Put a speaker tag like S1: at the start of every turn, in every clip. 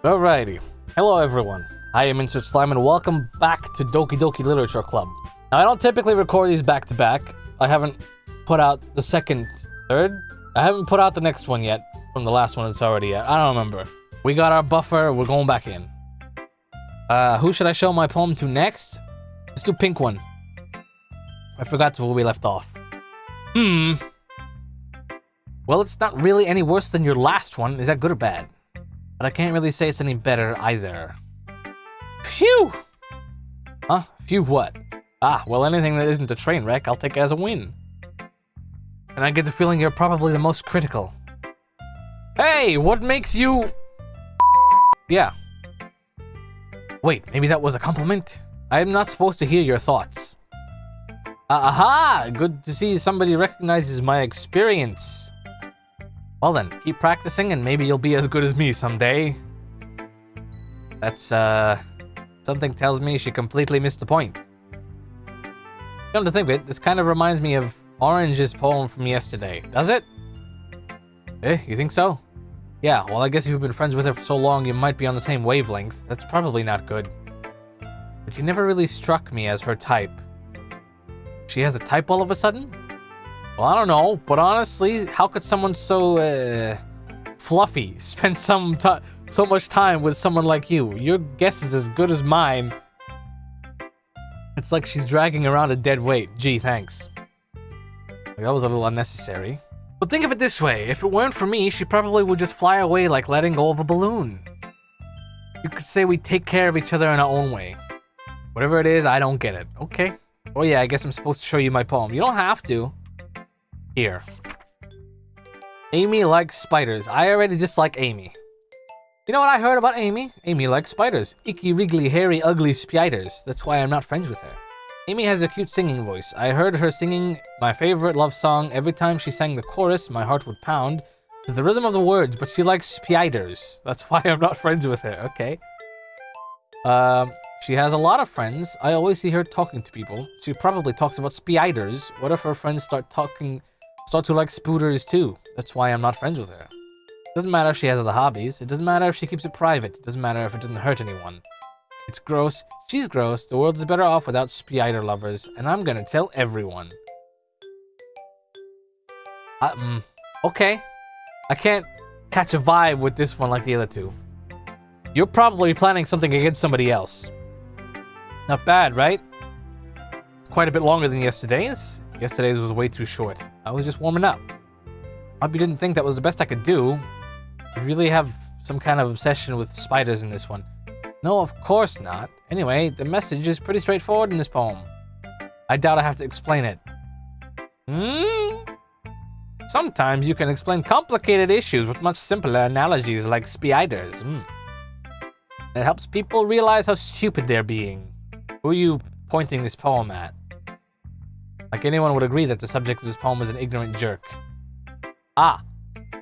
S1: Alrighty. Hello everyone. I am InsertSlime and welcome back to Doki Doki Literature Club. Now I don't typically record these back to back. I haven't put out the third? I haven't put out the next one yet from the last one that's already out. I don't remember. We got our buffer, we're going back in. Who should I show my poem to next? Let's do pink one. I forgot where we left off. Well, it's not really any worse than your last one. Is that good or bad? But I can't really say it's any better either. Phew! Huh? Phew what? Ah, well, anything that isn't a train wreck, I'll take as a win. And I get the feeling you're probably the most critical. Hey, what makes you... Yeah. Wait, maybe that was a compliment? I am not supposed to hear your thoughts. Aha! Good to see somebody recognizes my experience. Well then, keep practicing and maybe you'll be as good as me someday. That's, something tells me she completely missed the point. Come to think of it, this kind of reminds me of Orange's poem from yesterday. Does it? You think so? Yeah, well I guess if you've been friends with her for so long, you might be on the same wavelength. That's probably not good. But she never really struck me as her type. She has a type all of a sudden? Well, I don't know, but honestly, how could someone so, fluffy spend so much time with someone like you? Your guess is as good as mine. It's like she's dragging around a dead weight. Gee, thanks. That was a little unnecessary. But think of it this way, if it weren't for me, she probably would just fly away like letting go of a balloon. You could say we take care of each other in our own way. Whatever it is, I don't get it. Okay. Oh yeah, I guess I'm supposed to show you my poem. You don't have to. Here. Amy likes spiders. I already dislike Amy. You know what I heard about Amy? Amy likes spiders. Icky, wriggly, hairy, ugly spiders. That's why I'm not friends with her. Amy has a cute singing voice. I heard her singing my favorite love song. Every time she sang the chorus, my heart would pound to the rhythm of the words, but she likes spiders. That's why I'm not friends with her. Okay. She has a lot of friends. I always see her talking to people. She probably talks about spiders. What if her friends start to like spooters too? That's why I'm not friends with her. It doesn't matter if she has other hobbies. It doesn't matter if she keeps it private. It doesn't matter if it doesn't hurt anyone. It's gross. She's gross. The world is better off without spider lovers. And I'm gonna tell everyone. Okay. I can't catch a vibe with this one like the other two. You're probably planning something against somebody else. Not bad, right? Quite a bit longer than yesterday's. Yesterday's was way too short. I was just warming up. Hope you didn't think that was the best I could do. You really have some kind of obsession with spiders in this one. No, of course not. Anyway, the message is pretty straightforward in this poem. I doubt I have to explain it. Sometimes you can explain complicated issues with much simpler analogies like spiders. It helps people realize how stupid they're being. Who are you pointing this poem at? Like anyone would agree that the subject of this poem is an ignorant jerk. Ah,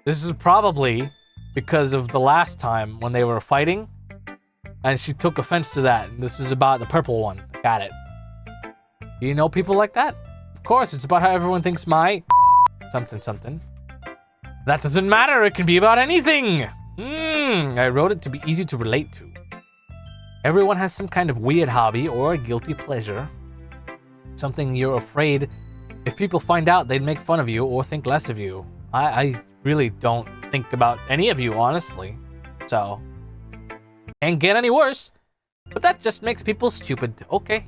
S1: this is probably because of the last time when they were fighting, and she took offense to that. And this is about the purple one. Got it. You know people like that? Of course, it's about how everyone thinks my something. That doesn't matter. It can be about anything. I wrote it to be easy to relate to. Everyone has some kind of weird hobby or a guilty pleasure. Something you're afraid if people find out they'd make fun of you or think less of you. I really don't think about any of you, honestly. So, can't get any worse. But that just makes people stupid. Okay.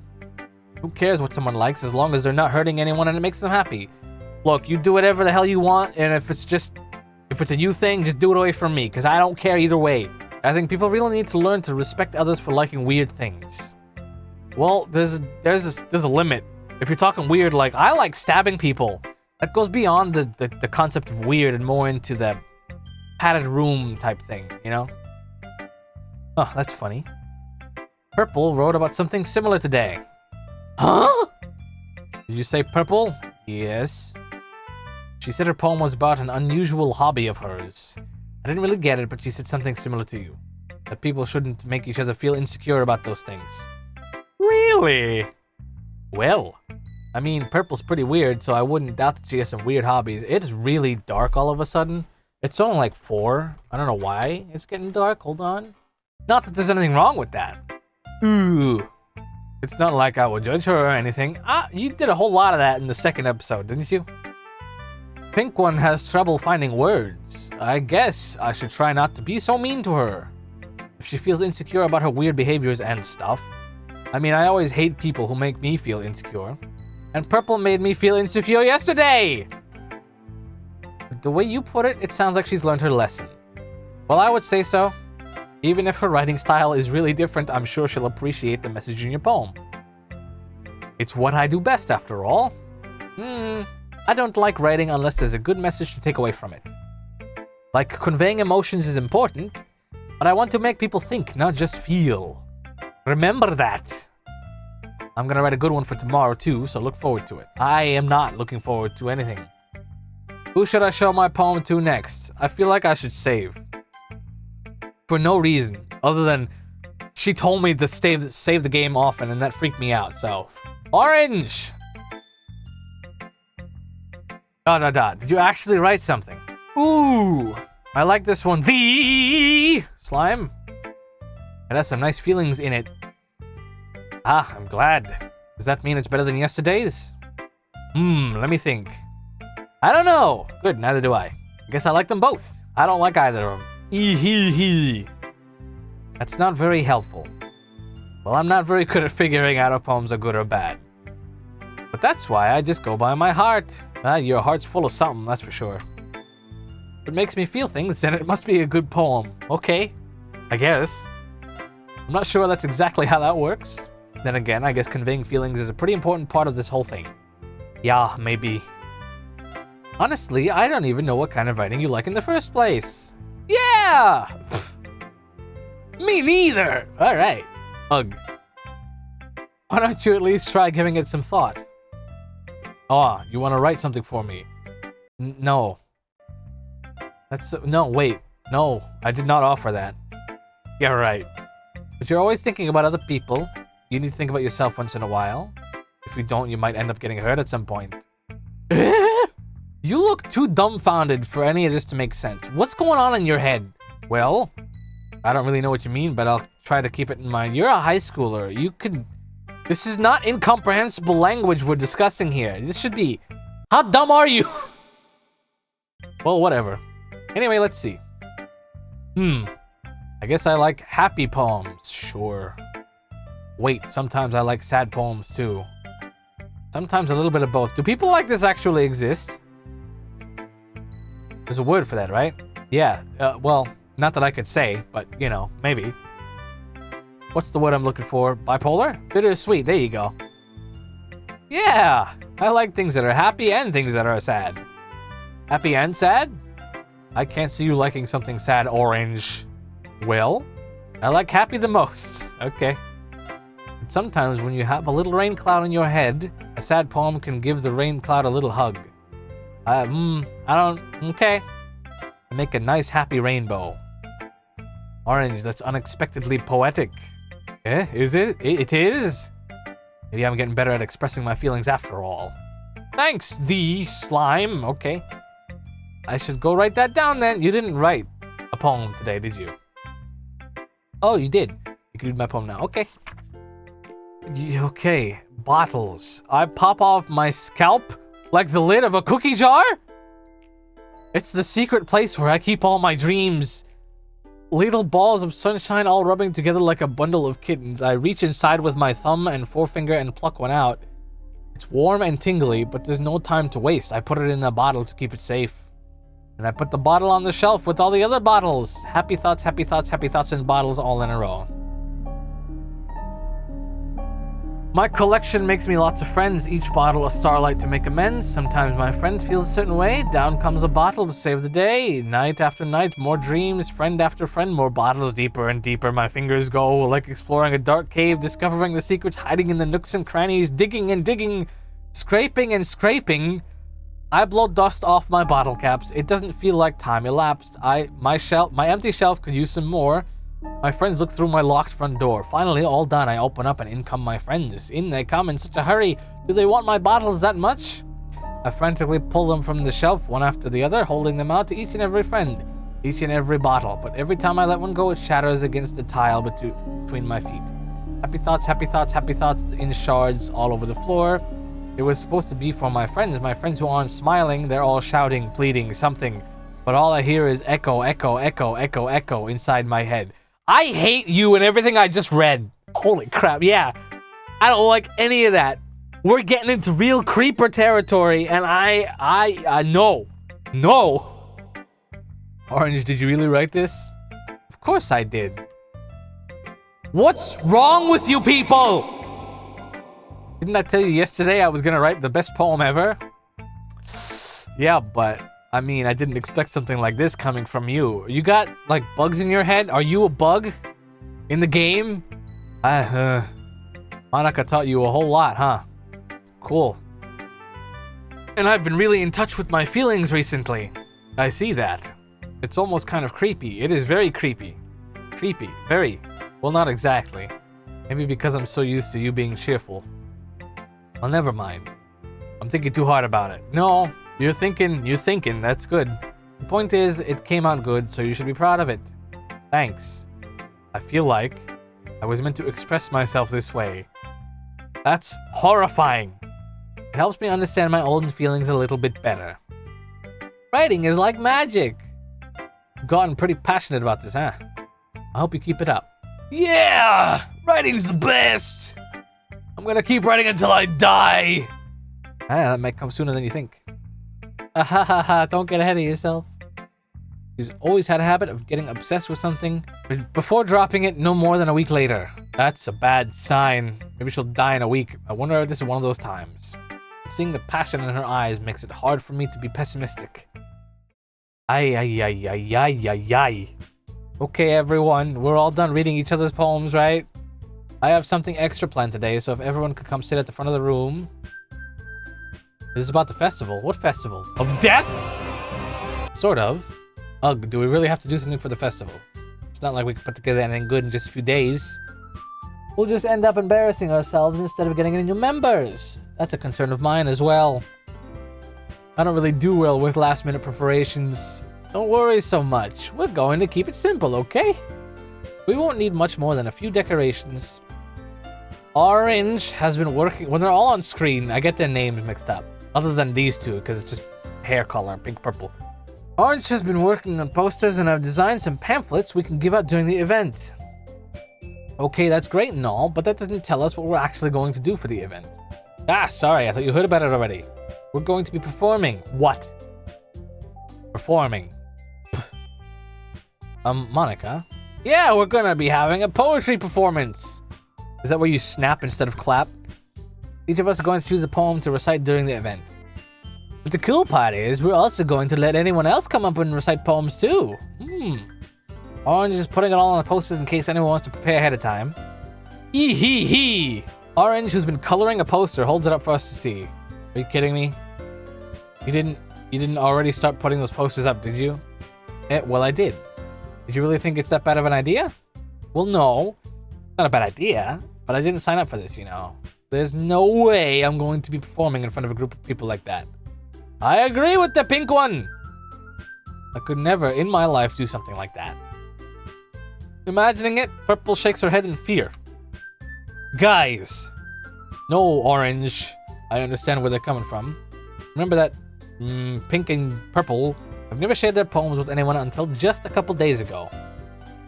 S1: Who cares what someone likes as long as they're not hurting anyone and it makes them happy? Look, you do whatever the hell you want, and if it's a you thing, just do it away from me, because I don't care either way. I think people really need to learn to respect others for liking weird things. Well, there's a limit. If you're talking weird, like, I like stabbing people. That goes beyond the concept of weird and more into the padded room type thing, you know? Oh, that's funny. Purple wrote about something similar today. Huh? Did you say Purple? Yes. She said her poem was about an unusual hobby of hers. I didn't really get it, but she said something similar to you. That people shouldn't make each other feel insecure about those things. Really? Well, I mean, Purple's pretty weird, so I wouldn't doubt that she has some weird hobbies. It's really dark all of a sudden. It's only like 4. I don't know why it's getting dark. Hold on. Not that there's anything wrong with that. Ooh. It's not like I will judge her or anything. You did a whole lot of that in the second episode, didn't you? Pink one has trouble finding words. I guess I should try not to be so mean to her. If she feels insecure about her weird behaviors and stuff. I mean, I always hate people who make me feel insecure. And Purple made me feel insecure yesterday! The way you put it, it sounds like she's learned her lesson. Well, I would say so. Even if her writing style is really different, I'm sure she'll appreciate the message in your poem. It's what I do best, after all. I don't like writing unless there's a good message to take away from it. Like, conveying emotions is important, but I want to make people think, not just feel. Remember that. I'm gonna write a good one for tomorrow too, so look forward to it. I am not looking forward to anything. Who should I show my poem to next? I feel like I should save. For no reason, other than she told me to save the game often, and that freaked me out, so... Orange! ... Did you actually write something? Ooh! I like this one. The slime. It has some nice feelings in it. I'm glad. Does that mean it's better than yesterday's? Let me think. I don't know. Good, neither do I. I guess I like them both. I don't like either of them. That's not very helpful. Well, I'm not very good at figuring out if poems are good or bad. But that's why I just go by my heart. Your heart's full of something, that's for sure. If it makes me feel things, then it must be a good poem. Okay, I guess. I'm not sure that's exactly how that works. Then again, I guess conveying feelings is a pretty important part of this whole thing. Yeah, maybe. Honestly, I don't even know what kind of writing you like in the first place. Yeah! Me neither! Alright. Ugh. Why don't you at least try giving it some thought? Oh, you want to write something for me? No. No, wait. No, I did not offer that. Yeah, right. But you're always thinking about other people. You need to think about yourself once in a while. If you don't, you might end up getting hurt at some point. You look too dumbfounded for any of this to make sense. What's going on in your head? Well, I don't really know what you mean, but I'll try to keep it in mind. You're a high schooler. You could... This is not incomprehensible language we're discussing here. This should be... How dumb are you? Well, whatever. Anyway, let's see. I guess I like happy poems. Sure. Wait, sometimes I like sad poems too. Sometimes a little bit of both. Do people like this actually exist? There's a word for that, right? Yeah, well, not that I could say, but, you know, maybe. What's the word I'm looking for? Bipolar? Bittersweet, there you go. Yeah, I like things that are happy and things that are sad. Happy and sad? I can't see you liking something sad, Orange. Well, I like happy the most. Okay. But sometimes when you have a little rain cloud in your head, a sad poem can give the rain cloud a little hug. Okay. Make a nice happy rainbow. Orange, that's unexpectedly poetic. Is it? It is? Maybe I'm getting better at expressing my feelings after all. Thanks, the slime. Okay. I should go write that down then. You didn't write a poem today, did you? Oh, you did. You can read my poem now. Okay. Okay. Bottles. I pop off my scalp like the lid of a cookie jar? It's the secret place where I keep all my dreams. Little balls of sunshine all rubbing together like a bundle of kittens. I reach inside with my thumb and forefinger and pluck one out. It's warm and tingly, but there's no time to waste. I put it in a bottle to keep it safe. And I put the bottle on the shelf with all the other bottles. Happy thoughts, happy thoughts, happy thoughts, and bottles all in a row. My collection makes me lots of friends, each bottle a starlight to make amends. Sometimes my friend feels a certain way, down comes a bottle to save the day. Night after night, more dreams, friend after friend, more bottles, deeper and deeper my fingers go, like exploring a dark cave, discovering the secrets hiding in the nooks and crannies, digging and digging, scraping and scraping. I blow dust off my bottle caps. It doesn't feel like time elapsed. My empty shelf could use some more. My friends look through my locked front door. Finally, all done, I open up and in come my friends. In they come in such a hurry. Do they want my bottles that much? I frantically pull them from the shelf, one after the other, holding them out to each and every friend. each and every bottle, but every time I let one go, it shatters against the tile between my feet. Happy thoughts, happy thoughts, happy thoughts in shards all over the floor. It was supposed to be for my friends who aren't smiling. They're all shouting, pleading, something. But all I hear is echo, echo, echo, echo, echo inside my head. I hate you and everything I just read. Holy crap, yeah. I don't like any of that. We're getting into real creeper territory, and no. Orange, did you really write this? Of course I did. What's wrong with you people? Didn't I tell you yesterday I was gonna write the best poem ever? Yeah, but I mean, I didn't expect something like this coming from you. You got like bugs in your head? Are you a bug in the game? Monica taught you a whole lot, huh? Cool. And I've been really in touch with my feelings recently. I see that. It's almost kind of creepy. It is very creepy. Creepy. Very. Well, not exactly. Maybe because I'm so used to you being cheerful. Well, never mind. I'm thinking too hard about it. No, you're thinking. That's good. The point is, it came out good, so you should be proud of it. Thanks. I feel like I was meant to express myself this way. That's horrifying. It helps me understand my old feelings a little bit better. Writing is like magic. You've gotten pretty passionate about this, huh? I hope you keep it up. Yeah! Writing's the best! I'm gonna keep writing until I die! That might come sooner than you think. Don't get ahead of yourself. He's always had a habit of getting obsessed with something before dropping it no more than a week later. That's a bad sign. Maybe she'll die in a week. I wonder if this is one of those times. Seeing the passion in her eyes makes it hard for me to be pessimistic. Ay. Okay, everyone, we're all done reading each other's poems, right? I have something extra planned today, so if everyone could come sit at the front of the room. This is about the festival. What festival? Of death? Sort of. Ugh, do we really have to do something for the festival? It's not like we can put together anything good in just a few days. We'll just end up embarrassing ourselves instead of getting any new members. That's a concern of mine as well. I don't really do well with last-minute preparations. Don't worry so much. We're going to keep it simple, okay? We won't need much more than a few decorations. Orange has been working... When they're all on screen, I get their names mixed up. Other than these two, because it's just hair color, pink, purple. Orange has been working on posters, and I've designed some pamphlets we can give out during the event. Okay, that's great and all, but that doesn't tell us what we're actually going to do for the event. Sorry, I thought you heard about it already. We're going to be performing. What? Performing. Monica? Yeah, we're gonna be having a poetry performance. Is that where you snap instead of clap? Each of us are going to choose a poem to recite during the event. But the cool part is, we're also going to let anyone else come up and recite poems too. Orange is putting it all on the posters in case anyone wants to prepare ahead of time. Hee. Orange, who's been coloring a poster, holds it up for us to see. Are you kidding me? You didn't already start putting those posters up, did you? Well, I did. Did you really think it's that bad of an idea? Well, no. Not a bad idea, but I didn't sign up for this, you know. There's no way I'm going to be performing in front of a group of people like that. I agree with the pink one. I could never in my life do something like that. Imagining it, Purple shakes her head in fear. Guys. No, Orange. I understand where they're coming from. Remember that Pink and Purple have never shared their poems with anyone until just a couple days ago.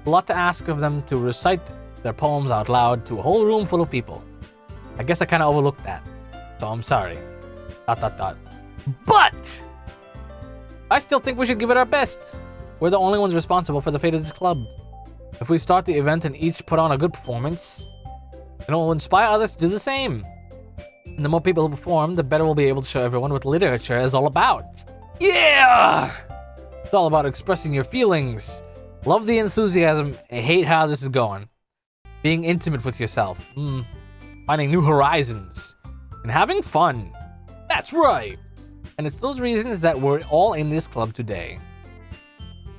S1: A lot to ask of them to recite their poems out loud to a whole room full of people. I guess I kind of overlooked that, so I'm sorry. ... But I still think we should give it our best. We're the only ones responsible for the fate of this club. If we start the event and each put on a good performance, it will inspire others to do the same. And the more people who perform, the better we'll be able to show everyone what literature is all about. Yeah! It's all about expressing your feelings. Love the enthusiasm. I hate how this is going. Being intimate with yourself. Finding new horizons. And having fun. That's right. And it's those reasons that we're all in this club today.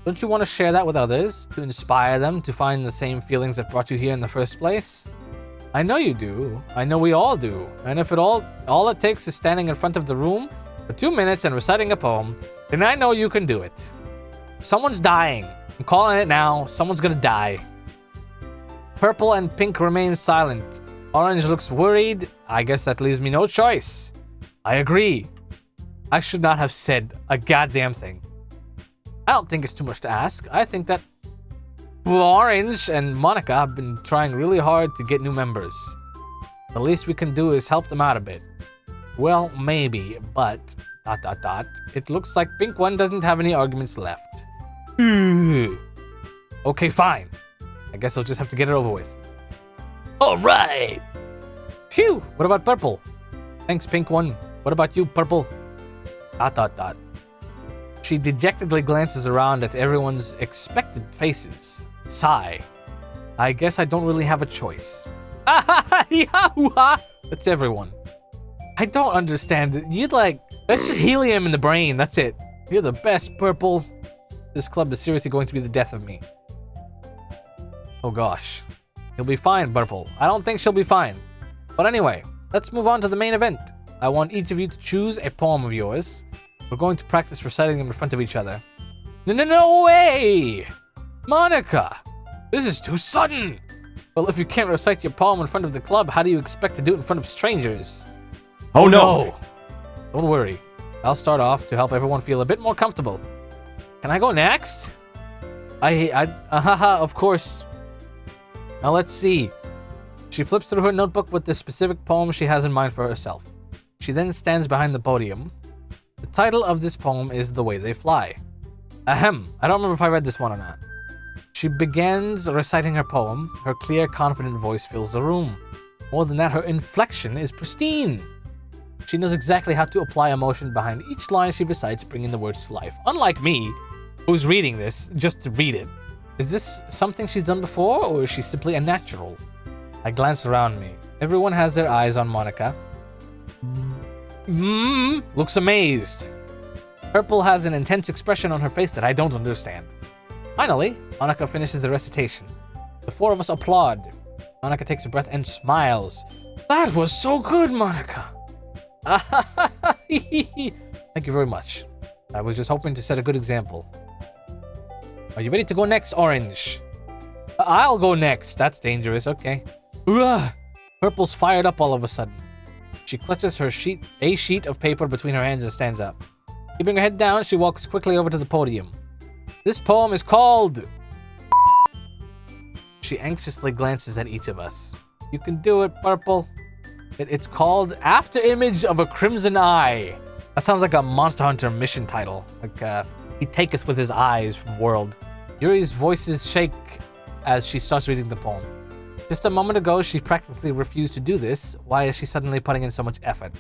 S1: Don't you want to share that with others? To inspire them to find the same feelings that brought you here in the first place? I know you do. I know we all do. And if all it takes is standing in front of the room for 2 minutes and reciting a poem, then I know you can do it. Someone's dying. I'm calling it now. Someone's gonna die. Purple and pink remain silent. Orange looks worried. I guess that leaves me no choice. I agree. I should not have said a goddamn thing. I don't think it's too much to ask. I think that Orange and Monica have been trying really hard to get new members. The least we can do is help them out a bit. Well, maybe, but... ... It looks like Pink One doesn't have any arguments left. Okay, fine. I guess I'll just have to get it over with. Alright! Phew! What about Purple? Thanks, Pink One. What about you, Purple? ... She dejectedly glances around at everyone's expected faces. Sigh. I guess I don't really have a choice. That's everyone. I don't understand. You'd like... That's just helium in the brain. That's it. You're the best, Purple. This club is seriously going to be the death of me. Oh gosh. You'll be fine, Purple. I don't think she'll be fine. But anyway, let's move on to the main event. I want each of you to choose a poem of yours. We're going to practice reciting them in front of each other. No way! Monica! This is too sudden! Well, if you can't recite your poem in front of the club, how do you expect to do it in front of strangers?
S2: Oh no!
S1: Don't worry. I'll start off to help everyone feel a bit more comfortable. Can I go next? Of course. Now let's see. She flips through her notebook with the specific poem she has in mind for herself. She then stands behind the podium. The title of this poem is The Way They Fly. Ahem. I don't remember if I read this one or not. She begins reciting her poem. Her clear, confident voice fills the room. More than that, her inflection is pristine. She knows exactly how to apply emotion behind each line she recites, bringing the words to life. Unlike me, who's reading this just to read it. Is this something she's done before, or is she simply a natural? I glance around me. Everyone has their eyes on Monica. Looks amazed. Purple has an intense expression on her face that I don't understand. Finally, Monica finishes the recitation. The four of us applaud. Monica takes a breath and smiles. That was so good, Monica. Thank you very much. I was just hoping to set a good example. Are you ready to go next, Orange? I'll go next. That's dangerous. Okay. Purple's fired up all of a sudden. She clutches a sheet of paper between her hands and stands up. Keeping her head down, she walks quickly over to the podium. This poem is called... She anxiously glances at each of us. You can do it, Purple. It's called After Image of a Crimson Eye. That sounds like a Monster Hunter mission title. Like, he taketh with his eyes from World. Yuri's voices shake as she starts reading the poem. Just a moment ago, she practically refused to do this. Why is she suddenly putting in so much effort?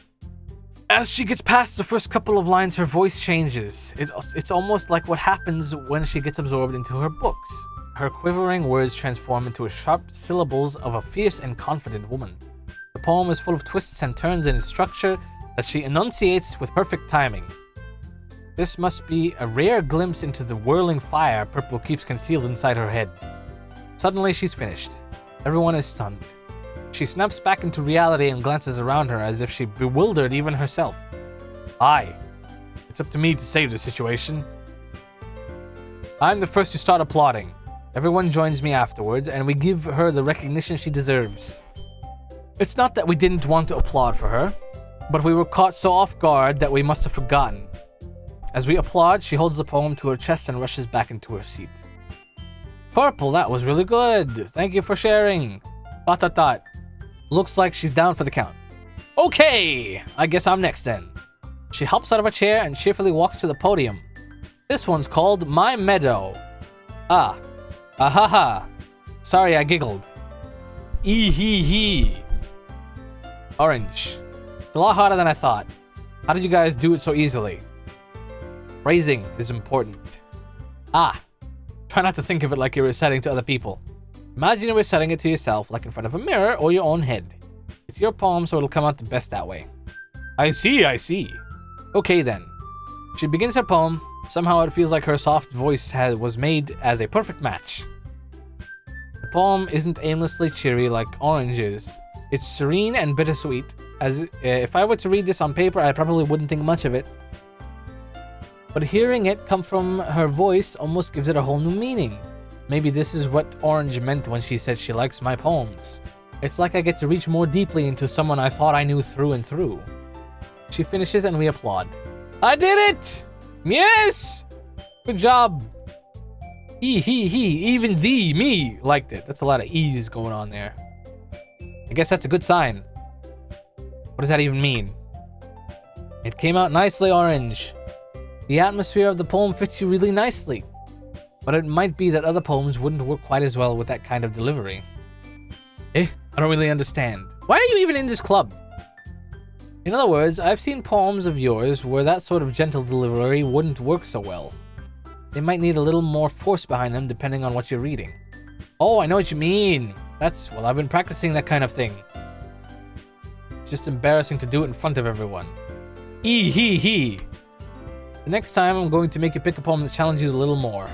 S1: As she gets past the first couple of lines, her voice changes. It's almost like what happens when she gets absorbed into her books. Her quivering words transform into sharp syllables of a fierce and confident woman. The poem is full of twists and turns in its structure that she enunciates with perfect timing. This must be a rare glimpse into the whirling fire Purple keeps concealed inside her head. Suddenly, she's finished. Everyone is stunned. She snaps back into reality and glances around her as if she bewildered even herself. Aye, it's up to me to save the situation. I'm the first to start applauding. Everyone joins me afterwards, and we give her the recognition she deserves. It's not that we didn't want to applaud for her, but we were caught so off guard that we must have forgotten. As we applaud, she holds the poem to her chest and rushes back into her seat. Purple, that was really good. Thank you for sharing. ... Looks like she's down for the count. Okay, I guess I'm next then. She hops out of a chair and cheerfully walks to the podium. This one's called My Meadow. Ahaha. Sorry, I giggled. Hee. Orange. It's a lot harder than I thought. How did you guys do it so easily? Phrasing is important. Try not to think of it like you're reciting to other people. Imagine you're reciting it to yourself, like in front of a mirror or your own head. It's your poem, so it'll come out the best that way. I see. Okay then. She begins her poem. Somehow it feels like her soft voice was made as a perfect match. The poem isn't aimlessly cheery like Orange is. It's serene and bittersweet. As if I were to read this on paper, I probably wouldn't think much of it. but hearing it come from her voice almost gives it a whole new meaning. Maybe this is what Orange meant when she said she likes my poems. It's like I get to reach more deeply into someone I thought I knew through and through. She finishes and we applaud. I did it! Yes! Good job. He, even me liked it. That's a lot of E's going on there. I guess that's a good sign. What does that even mean? It came out nicely, Orange. The atmosphere of the poem fits you really nicely. But it might be that other poems wouldn't work quite as well with that kind of delivery. I don't really understand. Why are you even in this club? In other words, I've seen poems of yours where that sort of gentle delivery wouldn't work so well. They might need a little more force behind them depending on what you're reading. Oh, I know what you mean. Well, I've been practicing that kind of thing. It's just embarrassing to do it in front of everyone. The next time I'm going to make you pick a poem that challenges you a little more.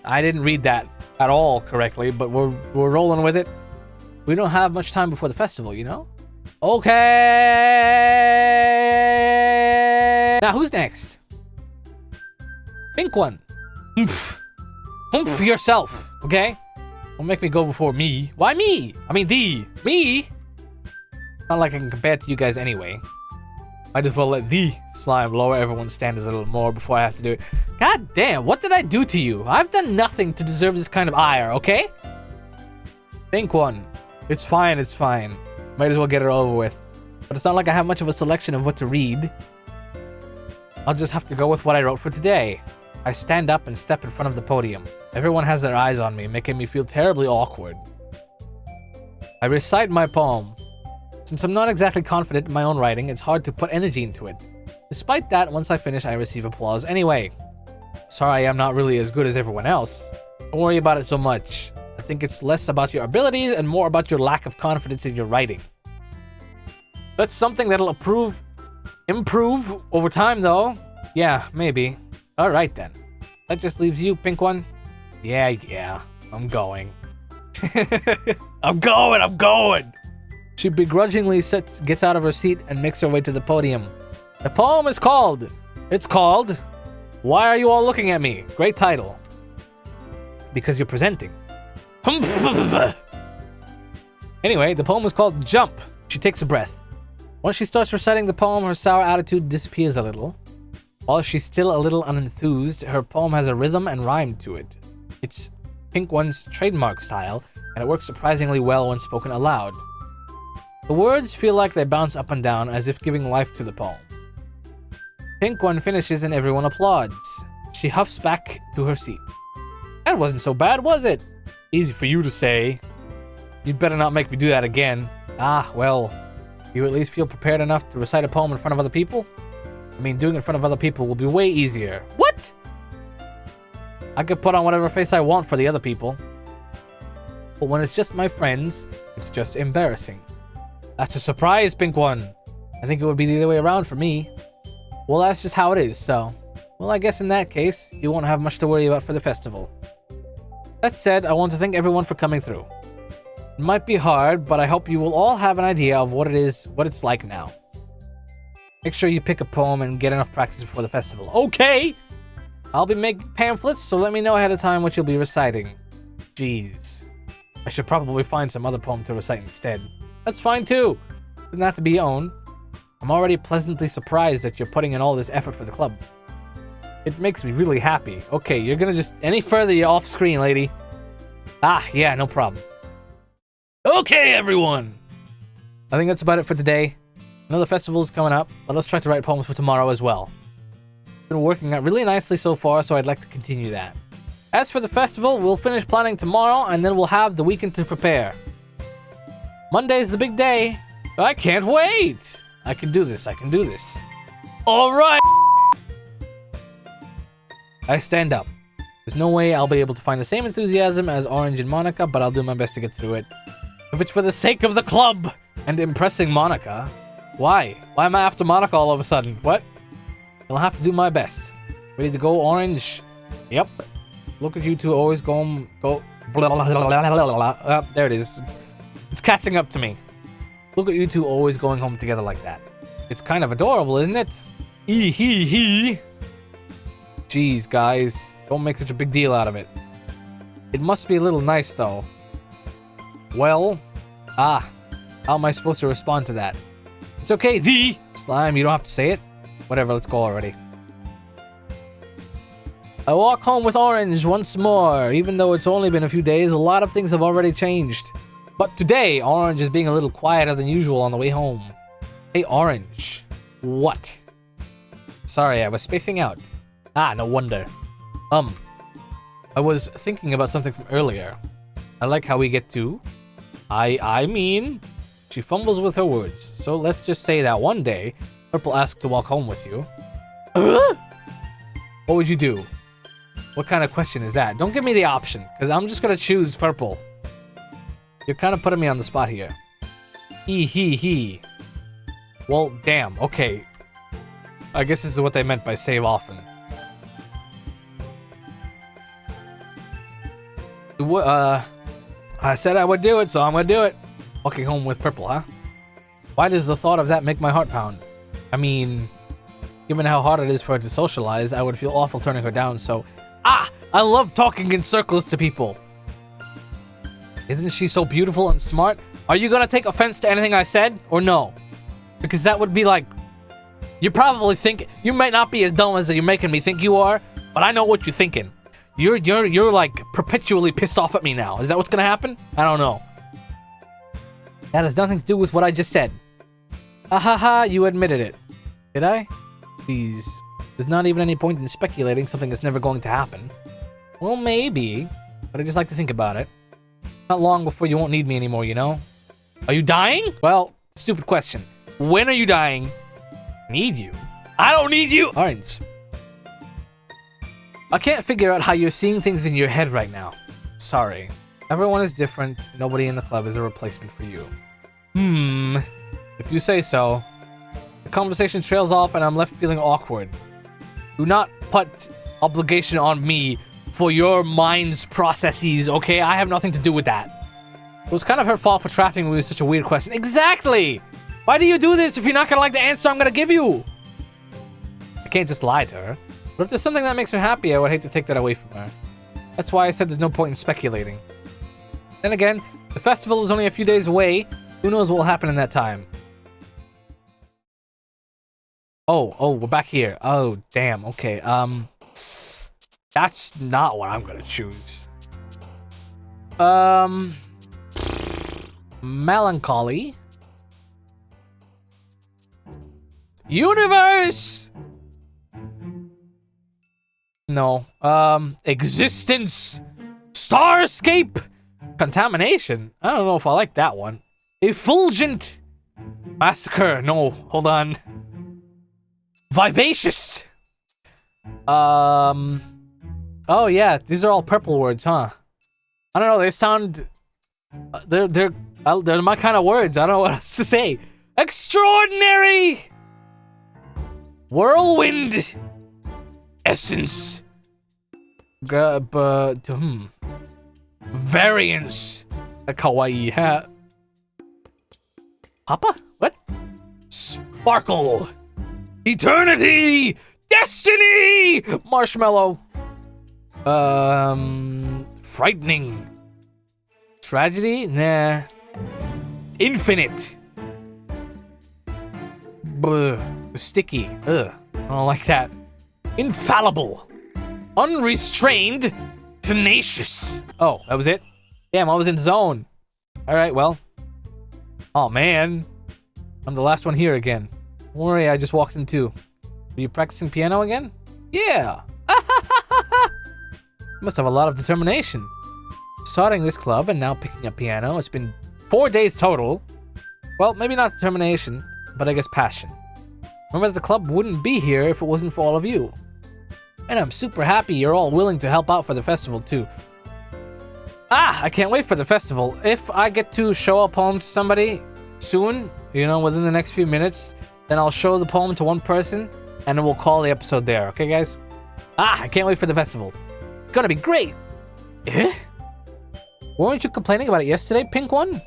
S1: I didn't read that at all correctly, but we're rolling with it. We don't have much time before the festival, you know? Okay. Now who's next? Pink one. Oomph yourself, okay? Don't make me go before me. Why me? I mean me? Not like I can compare it to you guys anyway. Might as well let the slime lower everyone's standards a little more before I have to do it. God damn, what did I do to you? I've done nothing to deserve this kind of ire, okay? Pink one. It's fine. Might as well get it over with. But it's not like I have much of a selection of what to read. I'll just have to go with what I wrote for today. I stand up and step in front of the podium. Everyone has their eyes on me, making me feel terribly awkward. I recite my poem. Since I'm not exactly confident in my own writing, it's hard to put energy into it. Despite that, once I finish, I receive applause anyway. Sorry, I'm not really as good as everyone else. Don't worry about it so much. I think it's less about your abilities and more about your lack of confidence in your writing. That's something that'll improve over time, though. Yeah, maybe. Alright then. That just leaves you, Pink one. Yeah. I'm going. I'm going! She begrudgingly gets out of her seat and makes her way to the podium. The poem is called... It's called... Why Are You All Looking At Me? Great title. Because you're presenting. Anyway, the poem is called Jump. She takes a breath. Once she starts reciting the poem, her sour attitude disappears a little. While she's still a little unenthused, her poem has a rhythm and rhyme to it. It's Pink One's trademark style, and it works surprisingly well when spoken aloud. The words feel like they bounce up and down as if giving life to the poem. Pink One finishes and everyone applauds. She huffs back to her seat. That wasn't so bad, was it? Easy for you to say. You'd better not make me do that again. Well, you at least feel prepared enough to recite a poem in front of other people? I mean, doing it in front of other people will be way easier. What? I could put on whatever face I want for the other people. But when it's just my friends, it's just embarrassing. That's a surprise, Pink One. I think it would be the other way around for me. Well, that's just how it is, so... Well, I guess in that case, you won't have much to worry about for the festival. That said, I want to thank everyone for coming through. It might be hard, but I hope you will all have an idea of what it's like now. Make sure you pick a poem and get enough practice before the festival. Okay! I'll be making pamphlets, so let me know ahead of time what you'll be reciting. Jeez. I should probably find some other poem to recite instead. That's fine too. Doesn't have to be your own. I'm already pleasantly surprised that you're putting in all this effort for the club. It makes me really happy. Okay, you're gonna just... Any further, you're off screen, lady. Yeah, no problem. Okay, everyone! I think that's about it for today. I know the festival's coming up, but let's try to write poems for tomorrow as well. It's been working out really nicely so far, so I'd like to continue that. As for the festival, we'll finish planning tomorrow, and then we'll have the weekend to prepare. Monday's the big day. I can't wait! I can do this. Alright! I stand up. There's no way I'll be able to find the same enthusiasm as Orange and Monica, but I'll do my best to get through it. If it's for the sake of the club and impressing Monica. Why? Why am I after Monica all of a sudden? What? I'll have to do my best. Ready to go, Orange? Yep. Look at you two always go... Blah, blah, blah, blah. There it is. It's catching up to me. Look at you two always going home together like that. It's kind of adorable, isn't it? Jeez, guys. Don't make such a big deal out of it. It must be a little nice, though. Well, how am I supposed to respond to that? It's okay, the slime, you don't have to say it. Whatever, let's go already. I walk home with Orange once more. Even though it's only been a few days, a lot of things have already changed. But today, Orange is being a little quieter than usual on the way home. Hey, Orange. What? Sorry, I was spacing out. No wonder. I was thinking about something from earlier. I like how we get to... I mean... She fumbles with her words. So let's just say that one day, Purple asked to walk home with you. What would you do? What kind of question is that? Don't give me the option, because I'm just going to choose Purple. You're kind of putting me on the spot here. He. Well, damn. Okay. I guess this is what they meant by save often. I said I would do it, so I'm going to do it. Walking home with Purple, huh? Why does the thought of that make my heart pound? I mean, given how hard it is for her to socialize, I would feel awful turning her down, so... I love talking in circles to people. Isn't she so beautiful and smart? Are you gonna take offense to anything I said, or no? Because that would be like... You probably think... You might not be as dumb as you're making me think you are, but I know what you're thinking. You're like perpetually pissed off at me now. Is that what's gonna happen? I don't know. That has nothing to do with what I just said. You admitted it. Did I? Please. There's not even any point in speculating something that's never going to happen. Well, maybe. But I just like to think about it. Not long before you won't need me anymore, you know? Are you dying? Well, stupid question. When are you dying? Need you? I don't need you! Orange. I can't figure out how you're seeing things in your head right now. Sorry. Everyone is different. Nobody in the club is a replacement for you. If you say so. The conversation trails off and I'm left feeling awkward. Do not put obligation on me for your mind's processes, okay? I have nothing to do with that. It was kind of her fault for trapping me with such a weird question. Exactly! Why do you do this if you're not gonna like the answer I'm gonna give you? I can't just lie to her. But if there's something that makes her happy, I would hate to take that away from her. That's why I said there's no point in speculating. Then again, the festival is only a few days away. Who knows what will happen in that time? Oh, we're back here. Oh, damn. Okay, that's not what I'm gonna choose. Melancholy. Universe! No. Existence! Starscape! Contamination? I don't know if I like that one. Effulgent! Massacre! No, hold on. Vivacious! Oh yeah, these are all purple words, huh? I don't know, they sound... They're my kind of words, I don't know what else to say. Extraordinary! Whirlwind! Essence! Variance! A kawaii hat. Papa? What? Sparkle! Eternity! Destiny! Marshmallow! Frightening. Tragedy? Nah. Infinite. Sticky. Ugh. I don't like that. Infallible. Unrestrained. Tenacious. Oh, that was it? Damn, I was in zone. Alright, well. Oh, man. I'm the last one here again. Don't worry, I just walked in too. Are you practicing piano again? Yeah. Must have a lot of determination. Starting this club and now picking up piano. It's been 4 days total. Well, maybe not determination, but I guess passion. Remember that the club wouldn't be here if it wasn't for all of you. And I'm super happy you're all willing to help out for the festival too. I can't wait for the festival. If I get to show a poem to somebody soon, you know, within the next few minutes, then I'll show the poem to one person and then we'll call the episode there. Okay, guys? I can't wait for the festival. It's gonna be great. Eh? Weren't you complaining about it yesterday, Pink One?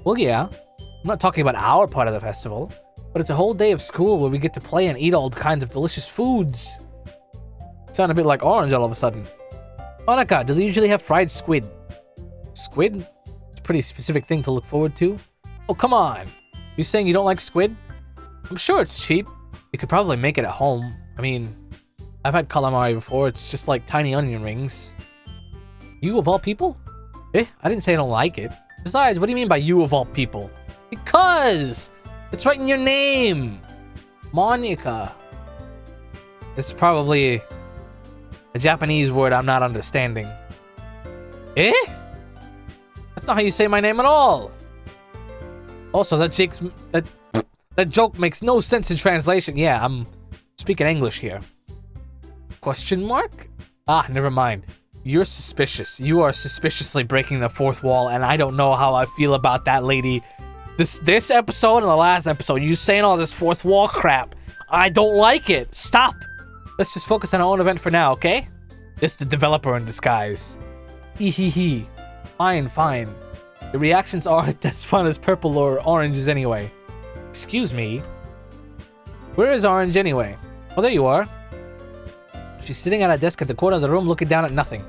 S1: Well, yeah. I'm not talking about our part of the festival, but it's a whole day of school where we get to play and eat all kinds of delicious foods. Sound a bit like Orange all of a sudden. Monica, do they usually have fried squid? Squid? It's a pretty specific thing to look forward to. Oh, come on. You saying you don't like squid? I'm sure it's cheap. You could probably make it at home. I mean, I've had calamari before. It's just like tiny onion rings. You of all people? I didn't say I don't like it. Besides, what do you mean by you of all people? Because it's right in your name. Monica. It's probably a Japanese word I'm not understanding. That's not how you say my name at all. Also, that joke makes no sense in translation. Yeah, I'm speaking English here. Question mark? Ah, never mind. You're suspicious. You are suspiciously breaking the fourth wall, and I don't know how I feel about that, lady. This episode and the last episode, you saying all this fourth wall crap. I don't like it. Stop. Let's just focus on our own event for now, okay? It's the developer in disguise. Hee hee hee. Fine, fine. The reactions aren't as fun as purple or orange is anyway. Excuse me. Where is Orange anyway? Oh, there you are. She's sitting at a desk at the corner of the room looking down at nothing.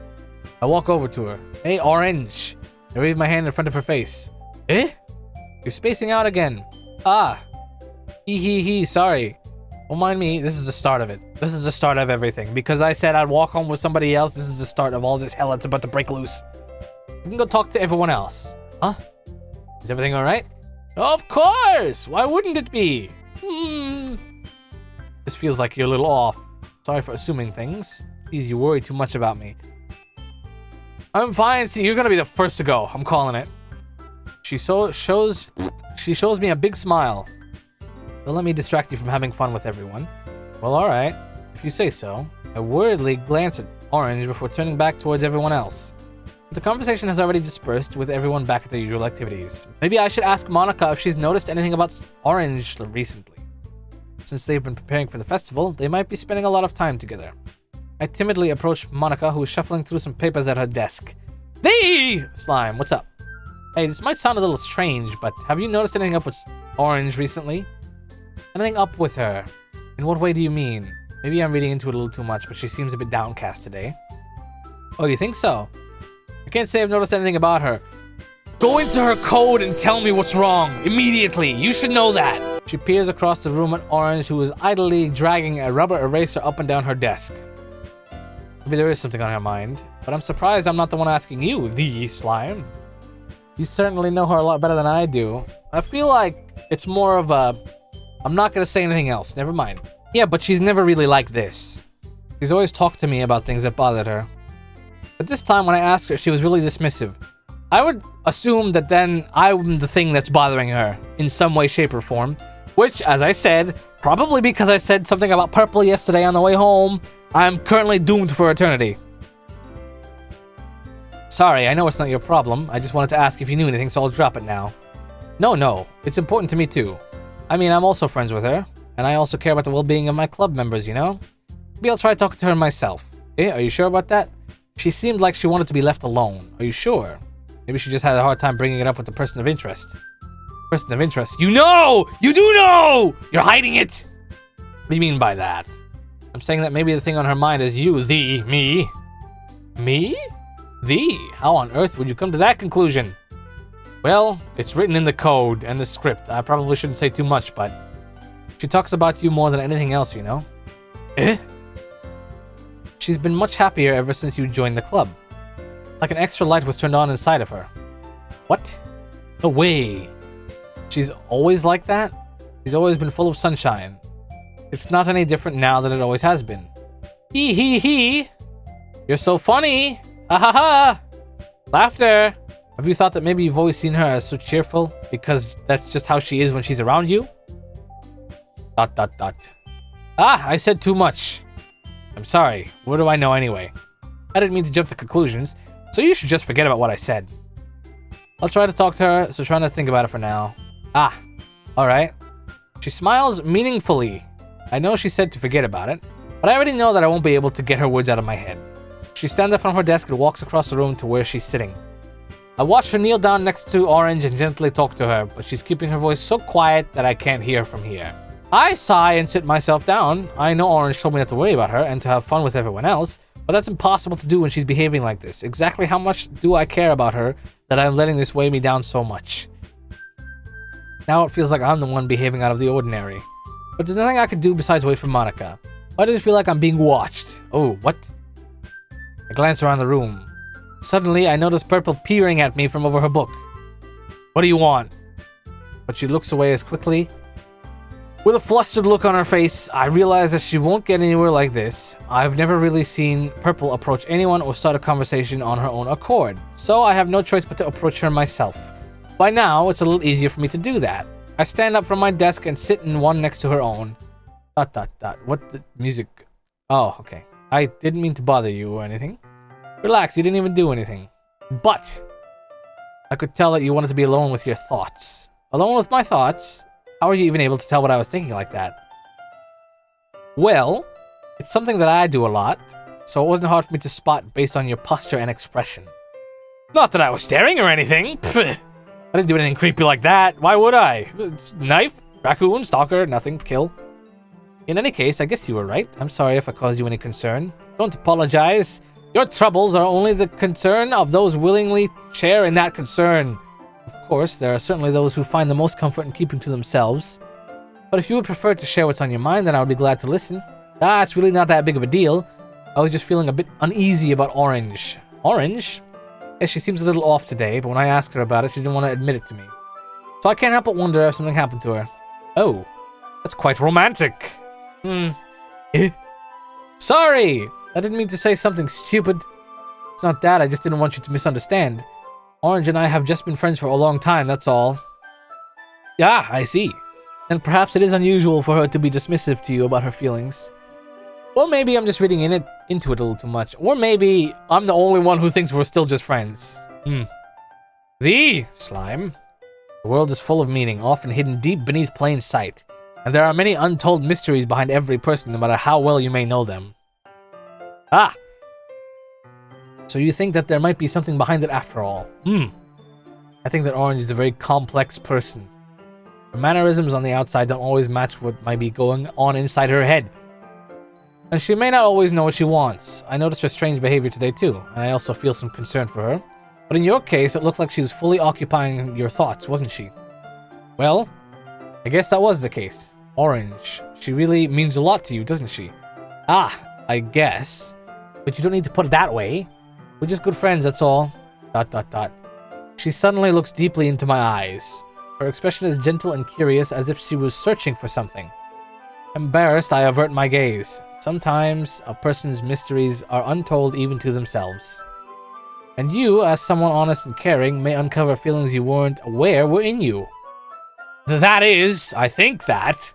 S1: I walk over to her. Hey, Orange. I wave my hand in front of her face. You're spacing out again. Ah. Hee hee hee, sorry. Don't mind me, this is the start of it. This is the start of everything. Because I said I'd walk home with somebody else, this is the start of all this hell that's about to break loose. You can go talk to everyone else. Huh? Is everything alright? Of course! Why wouldn't it be? This feels like you're a little off. Sorry for assuming things. Please, you worry too much about me. I'm fine. See, you're gonna be the first to go. I'm calling it. She shows me a big smile. Don't let me distract you from having fun with everyone. Well, alright. If you say so. I worriedly glance at Orange before turning back towards everyone else. The conversation has already dispersed with everyone back at their usual activities. Maybe I should ask Monica if she's noticed anything about Orange recently. Since they've been preparing for the festival, they might be spending a lot of time together. I timidly approach Monica, who is shuffling through some papers at her desk. Slime, what's up? Hey, this might sound a little strange, but have you noticed anything up with Orange recently? Anything up with her? In what way do you mean? Maybe I'm reading into it a little too much, but she seems a bit downcast today. Oh, you think so? I can't say I've noticed anything about her. Go into her code and tell me what's wrong, immediately. You should know that. She peers across the room at Orange, who is idly dragging a rubber eraser up and down her desk. Maybe there is something on her mind, but I'm surprised I'm not the one asking you, the slime. You certainly know her a lot better than I do. I feel like it's more of a... I'm not gonna say anything else, never mind. Yeah, but she's never really like this. She's always talked to me about things that bothered her. But this time when I asked her, she was really dismissive. I would assume that then I'm the thing that's bothering her, in some way, shape, or form. Which, as I said, probably because I said something about purple yesterday on the way home, I'm currently doomed for eternity. Sorry, I know it's not your problem. I just wanted to ask if you knew anything, so I'll drop it now. No, it's important to me too. I mean, I'm also friends with her, and I also care about the well-being of my club members, you know? Maybe I'll try talking to her myself. Are you sure about that? She seemed like she wanted to be left alone. Are you sure? Maybe she just had a hard time bringing it up with the person of interest. Person of interest? You know! You do know! You're hiding it! What do you mean by that? I'm saying that maybe the thing on her mind is you, me. Me? How on earth would you come to that conclusion? Well, it's written in the code and the script. I probably shouldn't say too much, but... She talks about you more than anything else, you know? She's been much happier ever since you joined the club. Like an extra light was turned on inside of her. What? No way. She's always like that? She's always been full of sunshine. It's not any different now than it always has been. Hee. You're so funny. Ha ha ha. Laughter. Have you thought that maybe you've always seen her as so cheerful because that's just how she is when she's around you? ... I said too much. I'm sorry. What do I know anyway? I didn't mean to jump to conclusions, so you should just forget about what I said. I'll try to talk to her, so try not to think about it for now. Alright. She smiles meaningfully. I know she said to forget about it, but I already know that I won't be able to get her words out of my head. She stands up from her desk and walks across the room to where she's sitting. I watch her kneel down next to Orange and gently talk to her, but she's keeping her voice so quiet that I can't hear from here. I sigh and sit myself down. I know Orange told me not to worry about her and to have fun with everyone else, but that's impossible to do when she's behaving like this. Exactly how much do I care about her that I'm letting this weigh me down so much? Now it feels like I'm the one behaving out of the ordinary. But there's nothing I could do besides wait for Monica. Why does it feel like I'm being watched? Oh, what? I glance around the room. Suddenly, I notice Purple peering at me from over her book. What do you want? But she looks away as quickly. With a flustered look on her face, I realize that she won't get anywhere like this. I've never really seen Purple approach anyone or start a conversation on her own accord, so I have no choice but to approach her myself. By now, it's a little easier for me to do that. I stand up from my desk and sit in one next to her own. ... What the music? Oh, okay. I didn't mean to bother you or anything. Relax, you didn't even do anything. But I could tell that you wanted to be alone with your thoughts. Alone with my thoughts? How are you even able to tell what I was thinking like that? Well, it's something that I do a lot, so it wasn't hard for me to spot based on your posture and expression. Not that I was staring or anything. Pfft. I didn't do anything creepy like that. Why would I? Knife, raccoon, stalker, nothing, kill. In any case, I guess you were right. I'm sorry if I caused you any concern. Don't apologize. Your troubles are only the concern of those willingly share in that concern. Of course, there are certainly those who find the most comfort in keeping to themselves. But if you would prefer to share what's on your mind, then I would be glad to listen. It's really not that big of a deal. I was just feeling a bit uneasy about Orange. Orange? Yeah, she seems a little off today, but when I asked her about it, she didn't want to admit it to me. So I can't help but wonder if something happened to her. Oh, that's quite romantic. Sorry! I didn't mean to say something stupid. It's not that, I just didn't want you to misunderstand. Orange and I have just been friends for a long time, that's all. Yeah, I see. And perhaps it is unusual for her to be dismissive to you about her feelings. Or maybe I'm just reading into it a little too much. Or maybe I'm the only one who thinks we're still just friends. The slime. The world is full of meaning, often hidden deep beneath plain sight. And there are many untold mysteries behind every person, no matter how well you may know them. So you think that there might be something behind it after all? I think that Orange is a very complex person. Her mannerisms on the outside don't always match what might be going on inside her head. And she may not always know what she wants. I noticed her strange behavior today too, and I also feel some concern for her. But in your case, it looked like she was fully occupying your thoughts, wasn't she? Well, I guess that was the case. Orange, she really means a lot to you, doesn't she? I guess. But you don't need to put it that way. We're just good friends, that's all. ... She suddenly looks deeply into my eyes. Her expression is gentle and curious, as if she was searching for something. Embarrassed, I avert my gaze. Sometimes a person's mysteries are untold even to themselves. And you, as someone honest and caring, may uncover feelings you weren't aware were in you. That is, I think that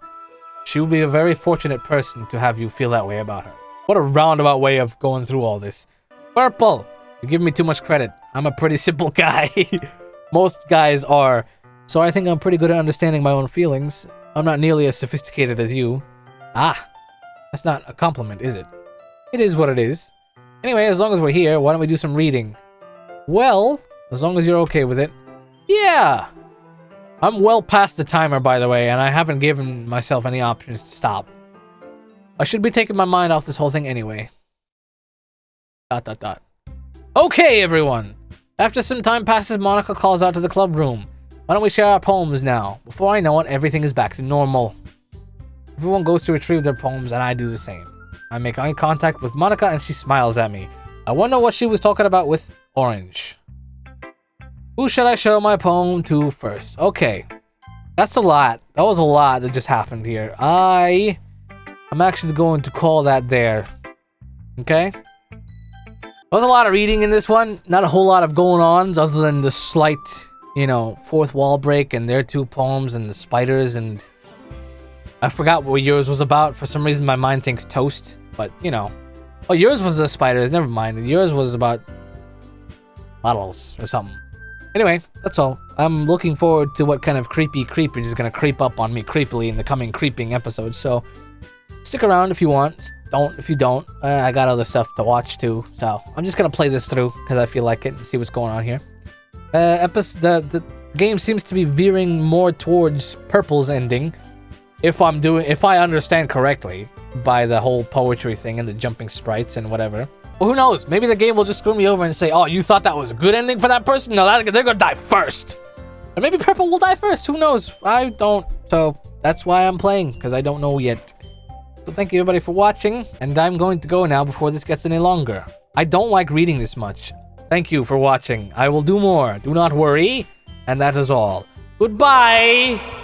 S1: she would be a very fortunate person to have you feel that way about her. What a roundabout way of going through all this. Purple! You give me too much credit. I'm a pretty simple guy. Most guys are. So I think I'm pretty good at understanding my own feelings. I'm not nearly as sophisticated as you. That's not a compliment, is it? It is what it is. Anyway, as long as we're here, why don't we do some reading? Well, as long as you're okay with it. Yeah! I'm well past the timer, by the way, and I haven't given myself any options to stop. I should be taking my mind off this whole thing anyway. ... Okay, everyone! After some time passes, Monica calls out to the club room. Why don't we share our poems now? Before I know it, everything is back to normal. Everyone goes to retrieve their poems, and I do the same. I make eye contact with Monica, and she smiles at me. I wonder what she was talking about with Orange. Who should I show my poem to first? Okay. That's a lot. That was a lot that just happened here. I'm actually going to call that there. Okay? There was a lot of reading in this one. Not a whole lot of going-ons other than the slight, fourth wall break and their two poems and the spiders and... I forgot what yours was about. For some reason, my mind thinks toast. But, Oh, yours was the spiders. Never mind. Yours was about... models or something. Anyway, that's all. I'm looking forward to what kind of creepy creeper is going to creep up on me creepily in the coming creeping episodes. So, stick around if you want. Don't if you don't. I got other stuff to watch too. So, I'm just going to play this through because I feel like it and see what's going on here. The game seems to be veering more towards Purple's ending. if I understand correctly by the whole poetry thing and the jumping sprites and whatever. Well, who knows? Maybe the game will just screw me over and say, oh, you thought that was a good ending for that person? No, they're gonna die first. And maybe Purple will die first. Who knows? I don't. So that's why I'm playing, because I don't know yet. So thank you everybody for watching, and I'm going to go now before this gets any longer. I don't like reading this much. Thank you for watching. I will do more. Do not worry. And that is all. Goodbye!